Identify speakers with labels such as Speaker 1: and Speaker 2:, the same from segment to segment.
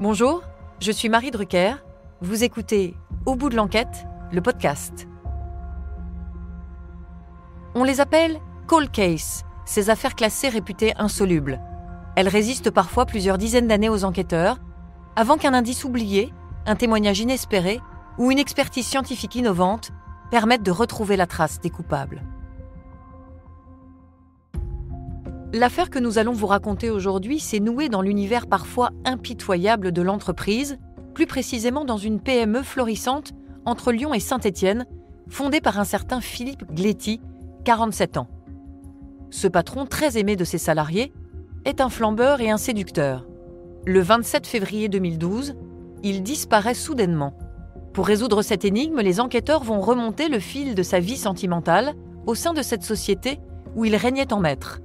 Speaker 1: Bonjour, je suis Marie Drucker. Vous écoutez Au bout de l'enquête, le podcast. On les appelle cold case, ces affaires classées réputées insolubles. Elles résistent parfois plusieurs dizaines d'années aux enquêteurs, avant qu'un indice oublié, un témoignage inespéré ou une expertise scientifique innovante permettent de retrouver la trace des coupables. L'affaire que nous allons vous raconter aujourd'hui s'est nouée dans l'univers parfois impitoyable de l'entreprise, plus précisément dans une PME florissante entre Lyon et Saint-Étienne, fondée par un certain Philippe Gléty, 47 ans. Ce patron, très aimé de ses salariés, est un flambeur et un séducteur. Le 27 février 2012, il disparaît soudainement. Pour résoudre cette énigme, les enquêteurs vont remonter le fil de sa vie sentimentale au sein de cette société où il régnait en maître.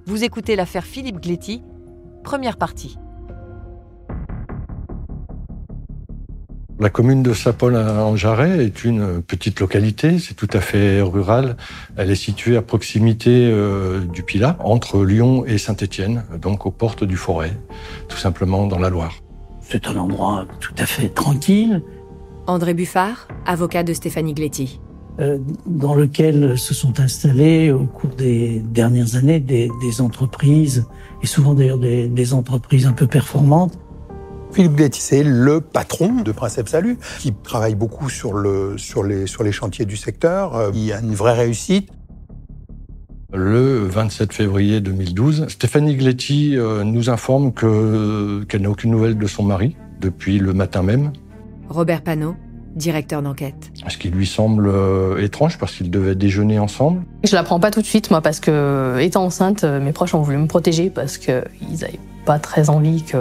Speaker 1: Vous écoutez l'affaire Philippe Gléty, première partie.
Speaker 2: La commune de Saint-Paul-en-Jarret est une petite localité, c'est tout à fait rural. Elle est située à proximité du Pilat, entre Lyon et Saint-Étienne, donc aux portes du Forêt, tout simplement dans la Loire.
Speaker 3: C'est un endroit tout à fait tranquille.
Speaker 4: André Buffard, avocat de Stéphanie Gléty.
Speaker 3: Dans lequel se sont installées au cours des dernières années des entreprises, et souvent d'ailleurs des entreprises un peu performantes.
Speaker 5: Philippe Gléty, c'est le patron de Princeps Salut, qui travaille beaucoup sur les chantiers du secteur. Il y a une vraie réussite.
Speaker 2: Le 27 février 2012, Stéphanie Gléty nous informe qu'elle n'a aucune nouvelle de son mari depuis le matin même.
Speaker 4: Robert Panot, directeur d'enquête.
Speaker 2: Ce qui lui semble étrange parce qu'ils devaient déjeuner ensemble.
Speaker 6: Je l'apprends pas tout de suite, moi, parce que, étant enceinte, mes proches ont voulu me protéger parce qu'ils n'avaient pas très envie que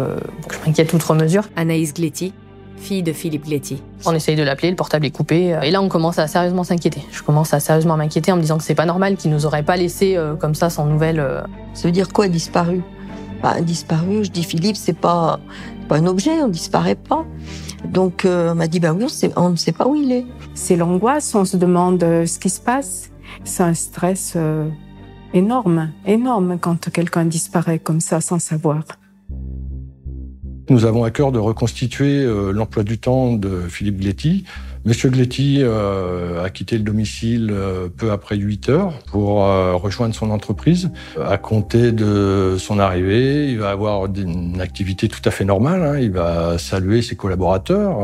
Speaker 6: je m'inquiète outre mesure.
Speaker 4: Anaïs Gléty, fille de Philippe Gléty.
Speaker 6: On essaye de l'appeler, le portable est coupé. Et là, on commence à sérieusement s'inquiéter. Je commence à sérieusement m'inquiéter en me disant que c'est pas normal, qu'ils nous auraient pas laissé comme ça, sans nouvelles.
Speaker 7: Ça veut dire quoi, disparu ? Disparu, je dis Philippe, c'est pas un objet, on disparaît pas. Donc, on m'a dit, oui, on ne sait pas où il est.
Speaker 8: C'est l'angoisse, on se demande ce qui se passe. C'est un stress énorme quand quelqu'un disparaît comme ça sans savoir.
Speaker 2: Nous avons à cœur de reconstituer l'emploi du temps de Philippe Gléty. Monsieur Gléty a quitté le domicile peu après 8 heures pour rejoindre son entreprise. À compter de son arrivée, il va avoir une activité tout à fait normale. Il va saluer ses collaborateurs.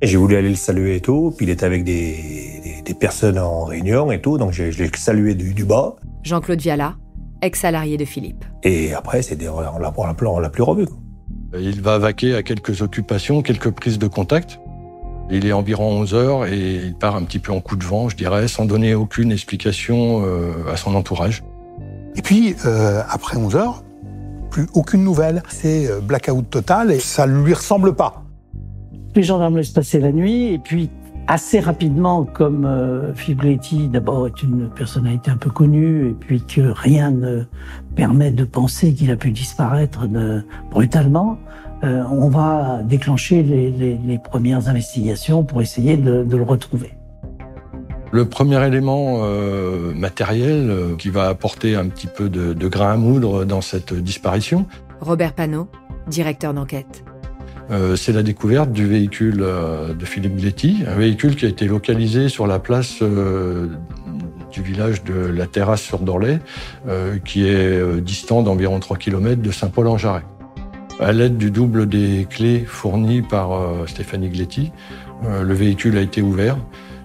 Speaker 9: Et j'ai voulu aller le saluer et tout, puis il était avec des personnes en réunion et tout, donc je l'ai salué du bas.
Speaker 4: Jean-Claude Viala, ex-salarié de Philippe.
Speaker 9: Et après, on l'a plus revu.
Speaker 2: Il va vaquer à quelques occupations, quelques prises de contact. Il est environ 11 heures et il part un petit peu en coup de vent, je dirais, sans donner aucune explication à son entourage.
Speaker 5: Et puis, après 11 heures, plus aucune nouvelle. C'est blackout total et ça ne lui ressemble pas.
Speaker 3: Les gendarmes laissent passer la nuit et puis assez rapidement, comme Philippe Gléty d'abord est une personnalité un peu connue et puis que rien ne permet de penser qu'il a pu disparaître brutalement, on va déclencher les premières investigations pour essayer de le retrouver.
Speaker 2: Le premier élément matériel qui va apporter un petit peu de grain à moudre dans cette disparition.
Speaker 4: Robert Panot, directeur d'enquête.
Speaker 2: C'est la découverte du véhicule de Philippe Gléty, un véhicule qui a été localisé sur la place du village de la Terrasse-sur-Dorlay, qui est distant d'environ 3 km de Saint-Paul-en-Jarret. À l'aide du double des clés fournies par Stéphanie Gléty, le véhicule a été ouvert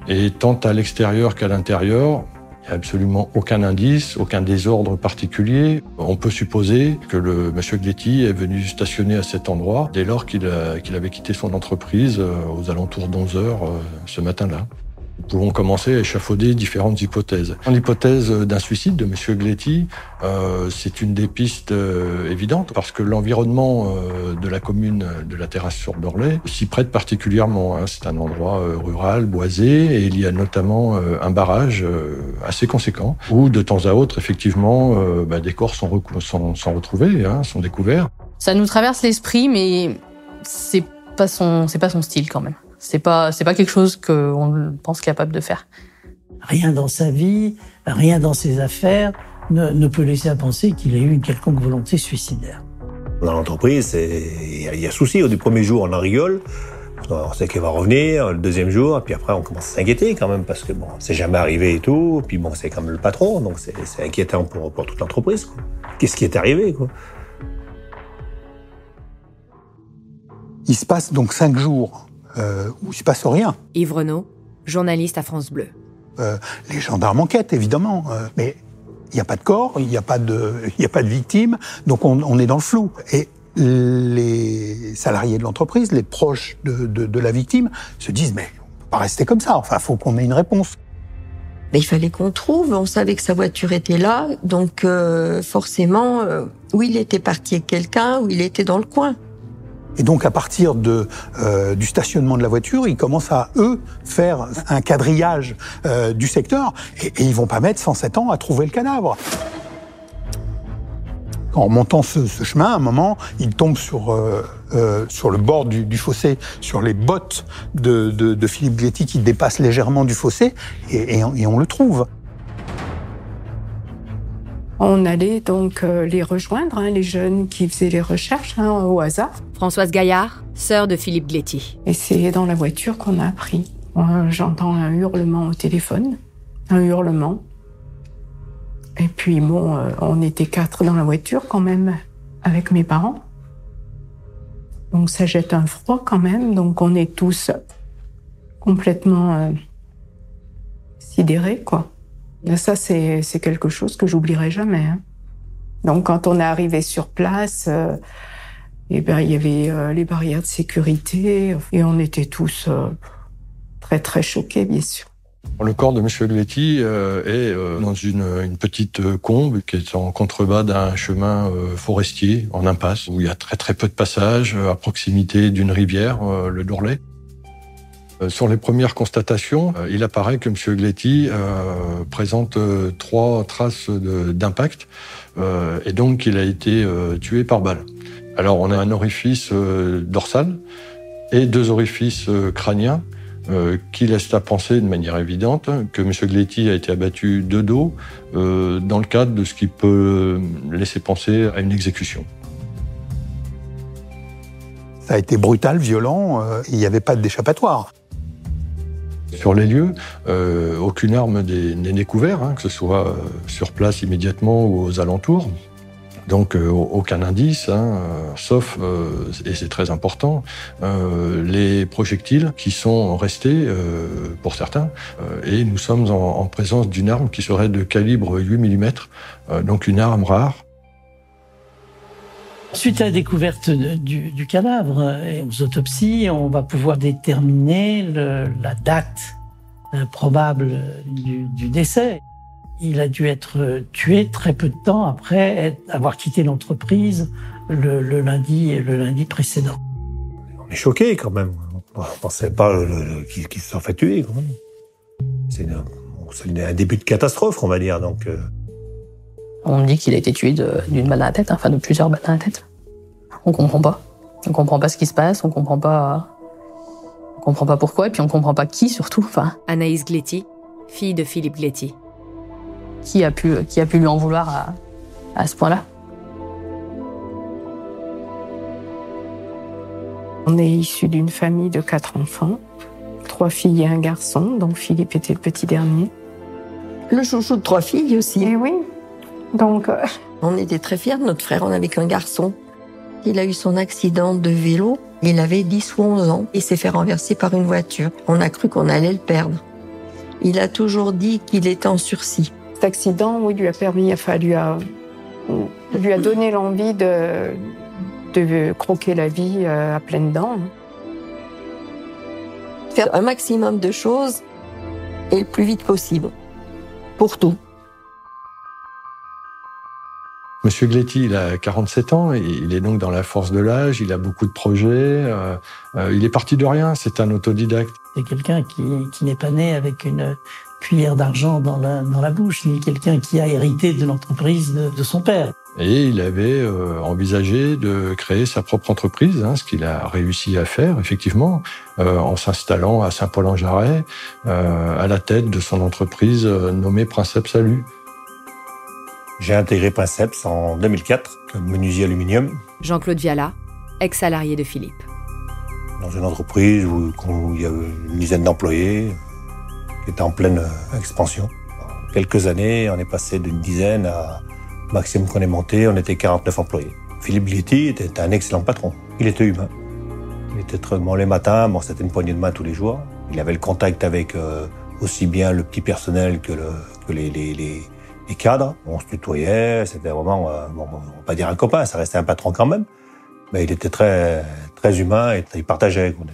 Speaker 2: et tant à l'extérieur qu'à l'intérieur, il n'y a absolument aucun indice, aucun désordre particulier. On peut supposer que le monsieur Gléty est venu stationner à cet endroit dès lors qu'il avait quitté son entreprise aux alentours d'11 heures ce matin-là. Nous pouvons commencer à échafauder différentes hypothèses. L'hypothèse d'un suicide de monsieur Gléty, c'est une des pistes évidentes parce que l'environnement de la commune de la Terrasse-sur-Dorlay s'y prête particulièrement. C'est un endroit rural, boisé, et il y a notamment un barrage assez conséquent où de temps à autre, effectivement, des corps sont retrouvés, sont découverts.
Speaker 6: Ça nous traverse l'esprit, mais c'est pas son style quand même. C'est pas quelque chose qu'on pense capable de faire.
Speaker 3: Rien dans sa vie, rien dans ses affaires ne peut laisser à penser qu'il ait eu une quelconque volonté suicidaire.
Speaker 9: Dans l'entreprise, il y a souci. Du premier jour, on en rigole. On sait qu'il va revenir, le deuxième jour, puis après, on commence à s'inquiéter quand même, parce que bon, c'est jamais arrivé et tout. Puis bon, c'est comme le patron, donc c'est inquiétant pour toute l'entreprise, quoi. Qu'est-ce qui est arrivé, quoi?
Speaker 5: Il se passe donc 5 jours où il se passe rien.
Speaker 4: Yves Renaud, journaliste à France Bleu.
Speaker 5: Les gendarmes enquêtent, évidemment, mais il n'y a pas de corps, il n'y a pas de victimes, donc on est dans le flou. Et les salariés de l'entreprise, les proches de la victime, se disent « mais on ne peut pas rester comme ça, enfin, il faut qu'on ait une réponse ».
Speaker 7: Mais il fallait qu'on trouve, on savait que sa voiture était là, donc forcément, où il était parti avec quelqu'un, où il était dans le coin.
Speaker 5: Et donc, à partir du stationnement de la voiture, ils commencent à, eux, faire un quadrillage du secteur, et ils vont pas mettre 107 ans à trouver le cadavre. En montant ce chemin, à un moment, ils tombent sur le bord du fossé, sur les bottes de Philippe Gléty qui dépassent légèrement du fossé, et on le trouve.
Speaker 8: On allait donc les rejoindre, les jeunes qui faisaient les recherches au hasard.
Speaker 4: Françoise Gaillard, sœur de Philippe Gléty.
Speaker 8: Et c'est dans la voiture qu'on a appris. J'entends un hurlement au téléphone, un hurlement. Et puis bon, on était 4 dans la voiture quand même, avec mes parents. Donc ça jette un froid quand même, donc on est tous complètement sidérés, quoi. Et ça, c'est quelque chose que j'oublierai jamais. Donc quand on est arrivé sur place, il y avait les barrières de sécurité, et on était tous très très choqués, bien sûr.
Speaker 2: Le corps de M. Gléty est dans une petite combe qui est en contrebas d'un chemin forestier en impasse, où il y a très très peu de passages, à proximité d'une rivière, le Dorlay. Sur les premières constatations, il apparaît que M. Gléty présente 3 traces d'impact, et donc il a été tué par balle. Alors on a un orifice dorsal et 2 orifices crâniens, qui laisse à penser de manière évidente que M. Gléty a été abattu de dos dans le cadre de ce qui peut laisser penser à une exécution.
Speaker 5: Ça a été brutal, violent, il n'y avait pas d'échappatoire.
Speaker 2: Sur les lieux, aucune arme n'est découverte, que ce soit sur place immédiatement ou aux alentours. Donc aucun indice, sauf, et c'est très important, les projectiles qui sont restés pour certains. Et nous sommes en présence d'une arme qui serait de calibre 8 mm, donc une arme rare.
Speaker 3: Suite à la découverte du cadavre et aux autopsies, on va pouvoir déterminer la date probable du décès. Il a dû être tué très peu de temps après avoir quitté l'entreprise le lundi précédent.
Speaker 9: On est choqués quand même. On ne pensait pas qu'il se soit fait tuer quand même. C'est un début de catastrophe, on va dire. Donc,
Speaker 6: On me dit qu'il a été tué d'une balle à la tête, enfin de plusieurs balles à la tête. On comprend pas. On comprend pas ce qui se passe, on comprend pas pourquoi, et puis on comprend pas qui surtout. Enfin,
Speaker 4: Anaïs Gléty, fille de Philippe Gléty.
Speaker 6: Qui a pu lui en vouloir à ce point-là?
Speaker 8: On est issu d'une famille de 4 enfants, 3 filles et un garçon, donc Philippe était le petit dernier.
Speaker 7: Le chouchou de 3 filles aussi.
Speaker 8: Et oui, donc...
Speaker 7: On était très fiers de notre frère, on n'avait qu'un garçon. Il a eu son accident de vélo, il avait 10 ou 11 ans, il s'est fait renverser par une voiture. On a cru qu'on allait le perdre. Il a toujours dit qu'il était en sursis.
Speaker 8: Cet accident, oui, lui a permis, lui a donné l'envie de croquer la vie à pleines dents.
Speaker 7: Faire un maximum de choses et le plus vite possible. Pour tout.
Speaker 2: Monsieur Gléty, il a 47 ans, et il est donc dans la force de l'âge, il a beaucoup de projets, il est parti de rien, c'est un autodidacte.
Speaker 3: C'est quelqu'un qui n'est pas né avec une cuillère d'argent dans la bouche, ni quelqu'un qui a hérité de l'entreprise de son père.
Speaker 2: Et il avait envisagé de créer sa propre entreprise, ce qu'il a réussi à faire, effectivement, en s'installant à Saint-Paul-en-Jarret, à la tête de son entreprise nommée Princeps Salut.
Speaker 9: J'ai intégré Princeps en 2004 comme menuisier aluminium.
Speaker 4: Jean-Claude Viala, ex-salarié de Philippe.
Speaker 9: Dans une entreprise où il y avait une dizaine d'employés qui était en pleine expansion. En quelques années, on est passé d'une dizaine à maximum qu'on est monté, on était 49 employés. Philippe Gletti était un excellent patron. Il était humain. Il était très bon les matins, bon, c'était une poignée de main tous les jours. Il avait le contact avec aussi bien le petit personnel que les cadres. On se tutoyait, c'était vraiment, bon, on va pas dire un copain, ça restait un patron quand même. Mais il était très, très humain et il partageait avec nous.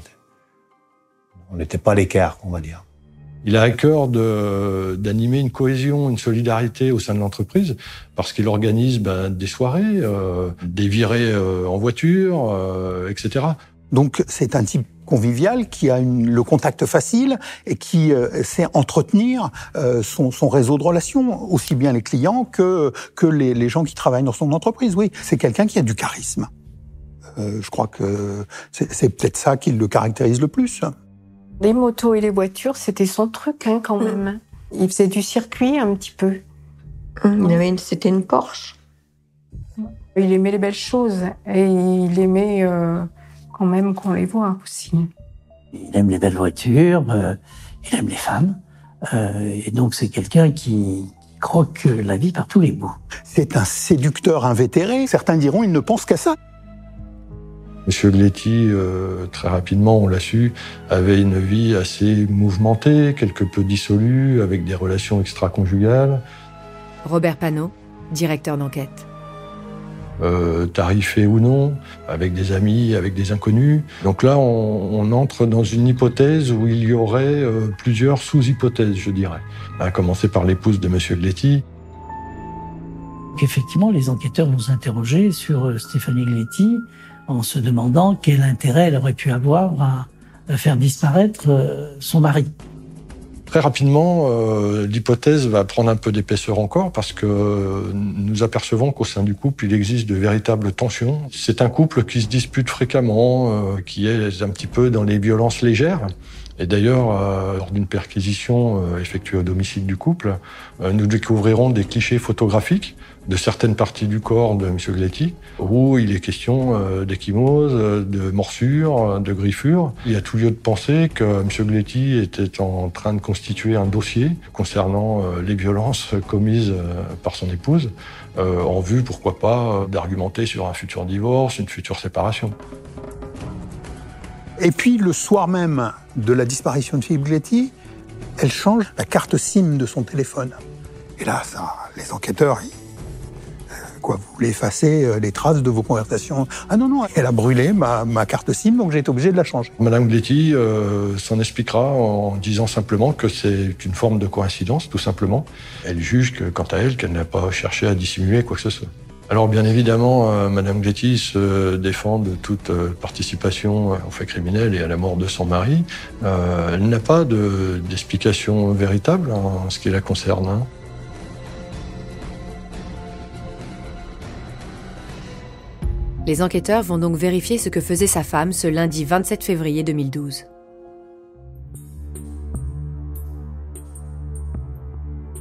Speaker 9: On n'était pas à l'écart, on va dire.
Speaker 2: Il a à cœur d'animer une cohésion, une solidarité au sein de l'entreprise, parce qu'il organise des soirées, des virées en voiture, etc.
Speaker 5: Donc c'est un type convivial qui a le contact facile et qui sait entretenir son réseau de relations, aussi bien les clients que les gens qui travaillent dans son entreprise. Oui, c'est quelqu'un qui a du charisme. Je crois que c'est peut-être ça qui le caractérise le plus.
Speaker 8: Les motos et les voitures, c'était son truc quand même. Il faisait du circuit un petit peu.
Speaker 7: C'était une Porsche.
Speaker 8: Il aimait les belles choses et il aimait quand même qu'on les voit aussi.
Speaker 3: Il aime les belles voitures, il aime les femmes. Et donc c'est quelqu'un qui croque la vie par tous les bouts.
Speaker 5: C'est un séducteur invétéré. Certains diront il ne pense qu'à ça.
Speaker 2: Monsieur Gletti, très rapidement, on l'a su, avait une vie assez mouvementée, quelque peu dissolue, avec des relations extra-conjugales.
Speaker 4: Robert Panot, directeur d'enquête.
Speaker 2: Tarifé ou non, avec des amis, avec des inconnus. Donc là, on entre dans une hypothèse où il y aurait plusieurs sous-hypothèses, je dirais. À commencer par l'épouse de Monsieur Gletti.
Speaker 3: Effectivement, les enquêteurs vont s'interroger sur Stéphanie Gletti en se demandant quel intérêt elle aurait pu avoir à faire disparaître son mari.
Speaker 2: Très rapidement, l'hypothèse va prendre un peu d'épaisseur encore parce que nous apercevons qu'au sein du couple, il existe de véritables tensions. C'est un couple qui se dispute fréquemment, qui est un petit peu dans les violences légères. Et d'ailleurs, lors d'une perquisition effectuée au domicile du couple, nous découvrirons des clichés photographiques de certaines parties du corps de M. Gletti, où il est question d'ecchymose, de morsures, de griffures. Il y a tout lieu de penser que M. Gletti était en train de constituer un dossier concernant les violences commises par son épouse, en vue, pourquoi pas, d'argumenter sur un futur divorce, une future séparation.
Speaker 5: Et puis, le soir même de la disparition de Philippe Gletti, elle change la carte SIM de son téléphone. Et là, les enquêteurs, vous voulez effacer les traces de vos conversations? Ah non, elle a brûlé ma carte SIM, donc j'ai été obligé de la changer.
Speaker 2: Madame Gletti s'en expliquera en disant simplement que c'est une forme de coïncidence, tout simplement. Elle juge que, quant à elle, qu'elle n'a pas cherché à dissimuler quoi que ce soit. Alors bien évidemment, Madame Gletti se défend de toute participation aux faits criminels et à la mort de son mari. Elle n'a pas d'explication véritable en ce qui la concerne.
Speaker 4: Les enquêteurs vont donc vérifier ce que faisait sa femme ce lundi 27 février 2012.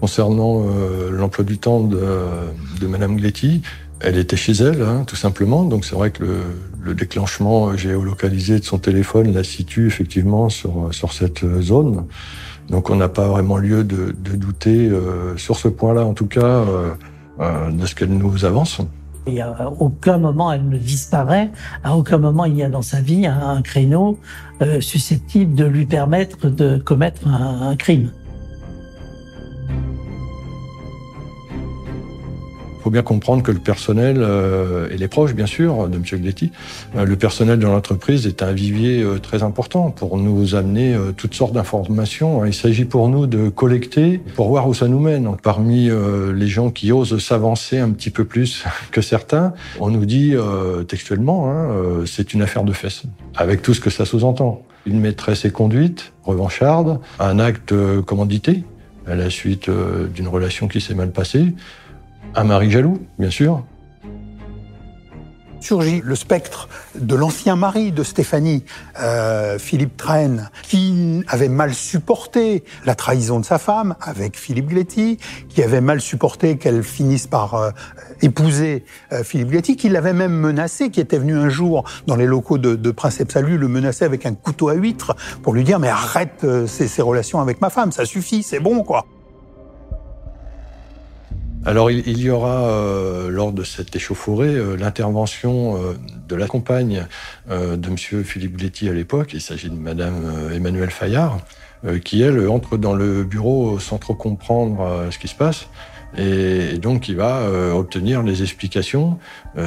Speaker 2: Concernant l'emploi du temps de Madame Gletti, elle était chez elle, tout simplement. Donc c'est vrai que le déclenchement géolocalisé de son téléphone la situe effectivement sur cette zone. Donc on n'a pas vraiment lieu de douter sur ce point-là, en tout cas, de ce qu'elle nous avance.
Speaker 3: Et à aucun moment elle ne disparaît, à aucun moment il y a dans sa vie un créneau susceptible de lui permettre de commettre un crime.
Speaker 2: Il faut bien comprendre que le personnel et les proches, bien sûr, de M. Gletti, le personnel de l'entreprise est un vivier très important pour nous amener toutes sortes d'informations. Il s'agit pour nous de collecter pour voir où ça nous mène. Donc, parmi les gens qui osent s'avancer un petit peu plus que certains, on nous dit textuellement, c'est une affaire de fesses, avec tout ce que ça sous-entend. Une maîtresse est conduite, revancharde, un acte commandité, à la suite d'une relation qui s'est mal passée, un mari jaloux, bien sûr.
Speaker 5: surgit le spectre de l'ancien mari de Stéphanie, Philippe Traîne, qui avait mal supporté la trahison de sa femme avec Philippe Gléty, qui avait mal supporté qu'elle finisse par épouser Philippe Gléty, qui l'avait même menacé, qui était venu un jour dans les locaux de Princeps à lui, le menacer avec un couteau à huître pour lui dire « mais arrête ces relations avec ma femme, ça suffit, c'est bon quoi ».
Speaker 2: Alors il y aura, lors de cette échauffourée, l'intervention de la compagne de monsieur Philippe Gléty à l'époque, il s'agit de madame Emmanuelle Fayard, qui elle entre dans le bureau sans trop comprendre ce qui se passe, et donc qui va obtenir les explications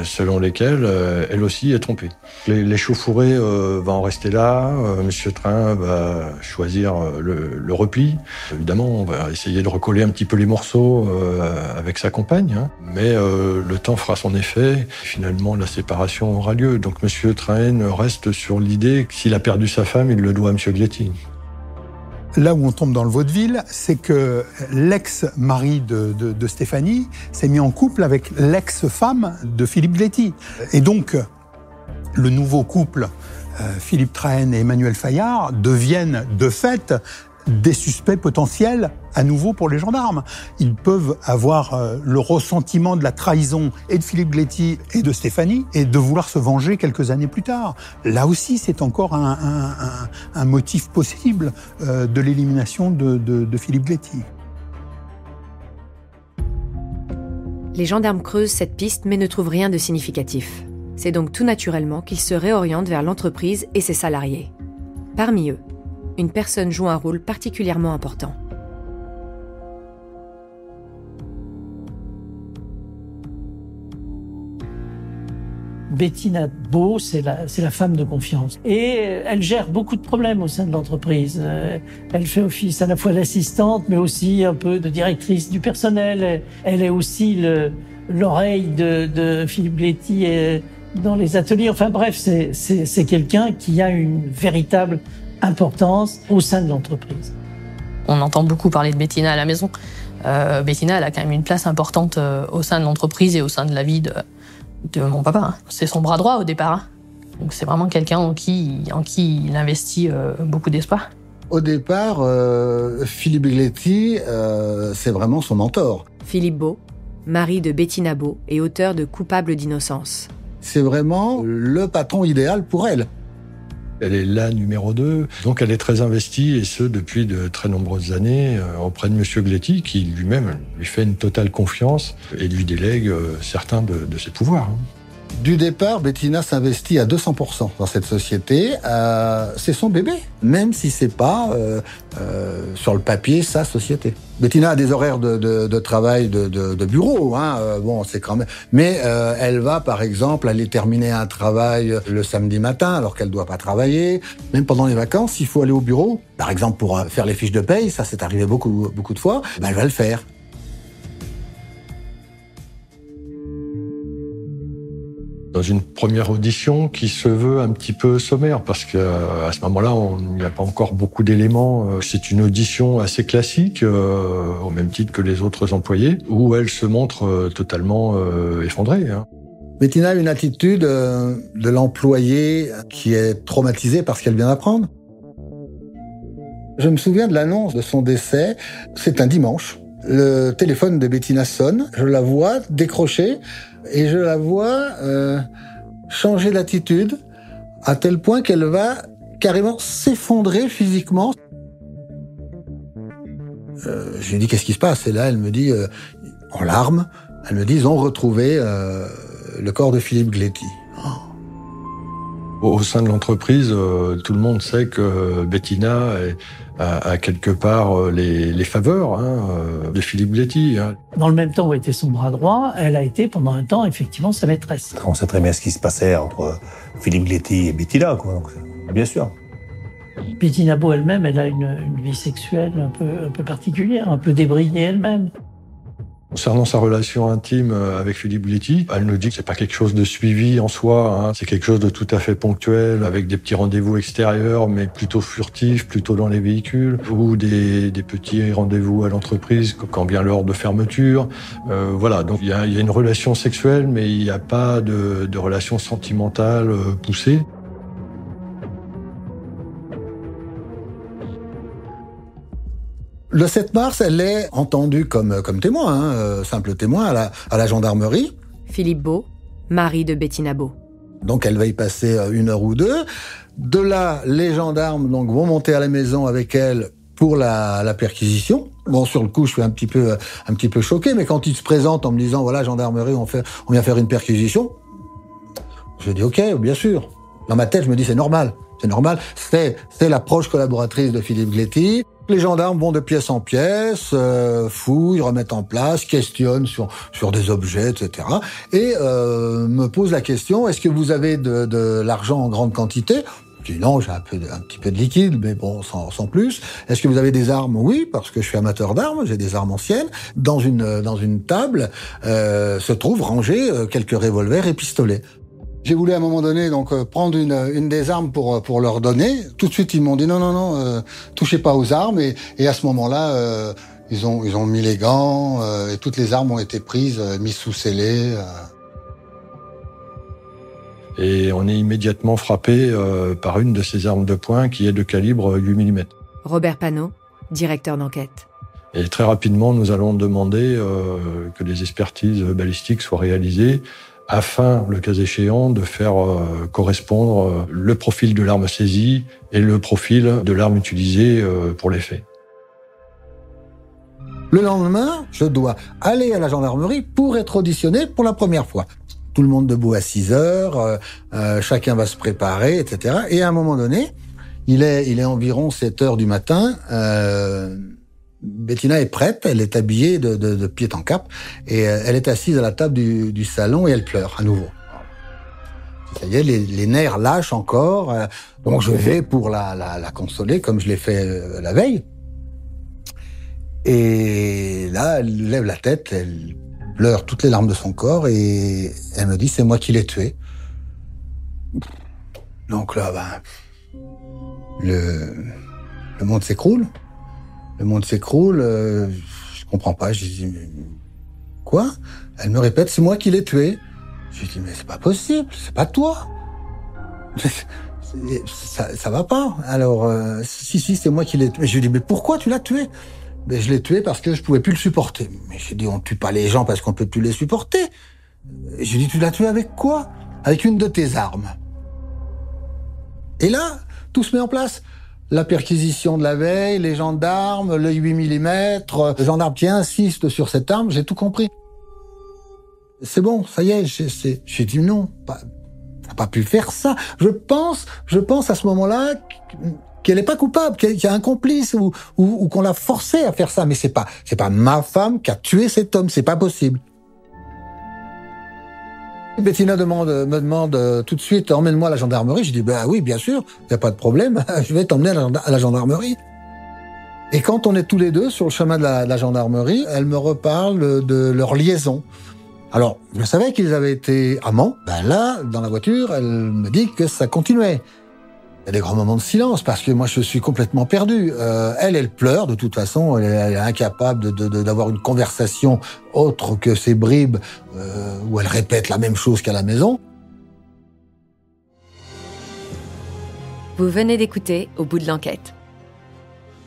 Speaker 2: selon lesquelles elle aussi est trompée. L'échauffourée va en rester là, monsieur Train va choisir le repli. Évidemment, on va essayer de recoller un petit peu les morceaux avec sa compagne, hein. Mais le temps fera son effet. Finalement, la séparation aura lieu. Donc monsieur Train reste sur l'idée que s'il a perdu sa femme, il le doit à monsieur Gléty.
Speaker 5: Là où on tombe dans le vaudeville, c'est que l'ex-mari de Stéphanie s'est mis en couple avec l'ex-femme de Philippe Gléty. Et donc, le nouveau couple, Philippe Traîne et Emmanuelle Fayard, deviennent de fait des suspects potentiels à nouveau pour les gendarmes. Ils peuvent avoir le ressentiment de la trahison et de Philippe Gléty et de Stéphanie et de vouloir se venger quelques années plus tard. Là aussi, c'est encore un motif possible de l'élimination de Philippe Gléty.
Speaker 4: Les gendarmes creusent cette piste mais ne trouvent rien de significatif. C'est donc tout naturellement qu'ils se réorientent vers l'entreprise et ses salariés. Parmi eux, une personne joue un rôle particulièrement important.
Speaker 3: Bettina Beau, c'est la femme de confiance. Et elle gère beaucoup de problèmes au sein de l'entreprise. Elle fait office à la fois d'assistante, mais aussi un peu de directrice du personnel. Elle est aussi l'oreille de Philippe Gléty dans les ateliers. Enfin bref, c'est quelqu'un qui a une véritable importance au sein de l'entreprise.
Speaker 6: On entend beaucoup parler de Bettina à la maison. Bettina, elle a quand même une place importante au sein de l'entreprise et au sein de la vie de mon papa. Hein. C'est son bras droit au départ. Hein. Donc c'est vraiment quelqu'un en qui il investit beaucoup d'espoir.
Speaker 10: Au départ, Philippe Gléty, c'est vraiment son mentor.
Speaker 4: Philippe Beau, mari de Bettina Beau et auteur de Coupable d'innocence.
Speaker 10: C'est vraiment le patron idéal pour elle.
Speaker 2: Elle est la numéro 2, donc elle est très investie, et ce, depuis de très nombreuses années, auprès de monsieur Gléty, qui lui-même lui fait une totale confiance et lui délègue certains de ses pouvoirs.
Speaker 10: Du départ, Bettina s'investit à 200% dans cette société. C'est son bébé, même si c'est pas sur le papier sa société. Bettina a des horaires de travail de bureau, hein. Bon, c'est quand même. Mais elle va, par exemple, aller terminer un travail le samedi matin, alors qu'elle doit pas travailler. Même pendant les vacances, s'il faut aller au bureau, par exemple pour faire les fiches de paye, ça c'est arrivé beaucoup de fois. Ben, elle va le faire.
Speaker 2: Dans une première audition qui se veut un petit peu sommaire, parce qu'à ce moment-là, il n'y a pas encore beaucoup d'éléments. C'est une audition assez classique, au même titre que les autres employés, où elle se montre totalement effondrée. Hein.
Speaker 10: Bettina a une attitude de l'employé qui est traumatisé par ce qu'elle vient d'apprendre. Je me souviens de l'annonce de son décès, c'est un dimanche. Le téléphone de Bettina sonne, je la vois décrocher et je la vois changer d'attitude à tel point qu'elle va carrément s'effondrer physiquement. Je lui dis qu'est-ce qui se passe et là elle me dit en larmes, elle me dit ils ont retrouvé le corps de Philippe Gléty.
Speaker 2: Au sein de l'entreprise, tout le monde sait que Bettina a quelque part les faveurs de Philippe Gléty. Hein.
Speaker 3: Dans le même temps où était son bras droit, elle a été pendant un temps effectivement sa maîtresse.
Speaker 9: On sait très bien ce qui se passait entre Philippe Gléty et Bettina, quoi. Donc, bien sûr.
Speaker 3: Bettina Beau elle-même, elle a une vie sexuelle un peu particulière, un peu débrayée elle-même.
Speaker 2: Concernant sa relation intime avec Philippe Bléty, elle nous dit que c'est pas quelque chose de suivi en soi, hein. C'est quelque chose de tout à fait ponctuel, avec des petits rendez-vous extérieurs, mais plutôt furtifs, plutôt dans les véhicules, ou des petits rendez-vous à l'entreprise quand vient l'heure de fermeture. Voilà, donc il y a une relation sexuelle, mais il n'y a pas de relation sentimentale poussée.
Speaker 10: Le 7 mars, elle est entendue comme témoin, simple témoin à la gendarmerie.
Speaker 4: Philippe Beau, mari de Bettina Beau.
Speaker 10: Donc elle va y passer 1 heure ou 2. De là, les gendarmes donc vont monter à la maison avec elle pour la perquisition. Bon, sur le coup, je suis un petit peu choqué, mais quand ils se présentent en me disant voilà, gendarmerie, on vient faire une perquisition, je dis ok, bien sûr. Dans ma tête, je me dis c'est normal. C'est la proche collaboratrice de Philippe Bléty. Les gendarmes vont de pièce en pièce, fouillent, remettent en place, questionnent sur des objets, etc. Et me posent la question, est-ce que vous avez de l'argent en grande quantité ? Je dis non, j'ai un petit peu de liquide, mais bon, sans plus. Est-ce que vous avez des armes ? Oui, parce que je suis amateur d'armes, j'ai des armes anciennes. Dans une table se trouvent rangés quelques revolvers et pistolets. J'ai voulu à un moment donné donc prendre une des armes pour leur donner. Tout de suite ils m'ont dit non, touchez pas aux armes et à ce moment-là ils ont mis les gants et toutes les armes ont été prises, mises sous scellé.
Speaker 2: Et on est immédiatement frappé par une de ces armes de poing qui est de calibre 8 mm.
Speaker 4: Robert Panot, directeur d'enquête.
Speaker 2: Et très rapidement, nous allons demander que des expertises balistiques soient réalisées afin, le cas échéant, de faire correspondre le profil de l'arme saisie et le profil de l'arme utilisée pour les faits.
Speaker 10: Le lendemain, je dois aller à la gendarmerie pour être auditionné pour la première fois. Tout le monde debout à 6 heures, chacun va se préparer, etc. Et à un moment donné, il est environ 7 heures du matin, Bettina est prête, elle est habillée de pied en cap, et elle est assise à la table du salon et elle pleure à nouveau. Ça y est, les nerfs lâchent encore, donc je vais pour la consoler comme je l'ai fait la veille. Et là, elle lève la tête, elle pleure toutes les larmes de son corps et elle me dit « c'est moi qui l'ai tué ». Donc là, le monde s'écroule. Le monde s'écroule, je comprends pas, je dis mais quoi ? Elle me répète c'est moi qui l'ai tué. Je dis mais c'est pas possible, c'est pas toi. Ça va pas. Alors si c'est moi qui l'ai tué. Je lui dis mais pourquoi tu l'as tué ? Ben je l'ai tué parce que je pouvais plus le supporter. Mais j'ai dit on tue pas les gens parce qu'on peut plus les supporter. Je lui dis tu l'as tué avec quoi ? Avec une de tes armes. Et là, tout se met en place. La perquisition de la veille, les gendarmes, le 8 mm, le gendarme qui insiste sur cette arme, j'ai tout compris. C'est bon, ça y est, j'ai dit non, t'as pas pu faire ça. Je pense à ce moment-là qu'elle est pas coupable, qu'il y a un complice ou qu'on l'a forcée à faire ça. Mais c'est pas ma femme qui a tué cet homme, c'est pas possible. Bettina me demande tout de suite, emmène-moi à la gendarmerie. Je dis, oui, bien sûr, il n'y a pas de problème, je vais t'emmener à la gendarmerie. Et quand on est tous les deux sur le chemin de la gendarmerie, elle me reparle de leur liaison. Alors, je savais qu'ils avaient été amants. Là, dans la voiture, elle me dit que ça continuait. Il y a des grands moments de silence parce que moi, je suis complètement perdu. Elle pleure de toute façon. Elle est incapable d'avoir une conversation autre que ces bribes où elle répète la même chose qu'à la maison.
Speaker 4: Vous venez d'écouter Au bout de l'enquête.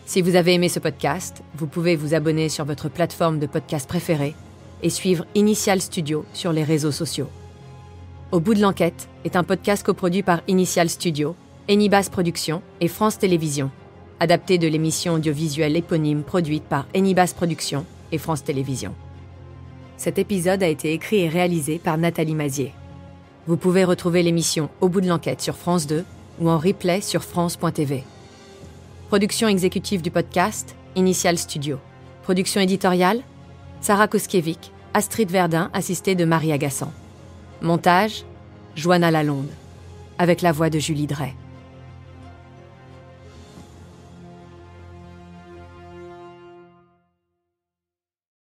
Speaker 4: Si vous avez aimé ce podcast, vous pouvez vous abonner sur votre plateforme de podcast préférée et suivre Initial Studio sur les réseaux sociaux. Au bout de l'enquête est un podcast coproduit par Initial Studio, Enibas Productions et France Télévisions, adapté de l'émission audiovisuelle éponyme produite par Enibas Productions et France Télévisions. Cet épisode a été écrit et réalisé par Nathalie Mazier. Vous pouvez retrouver l'émission Au bout de l'enquête sur France 2 ou en replay sur France.tv. Production exécutive du podcast, Initial Studio. Production éditoriale, Sarah Koskiewicz, Astrid Verdun, assistée de Marie Agassan. Montage, Joanna Lalonde, avec la voix de Julie Drey.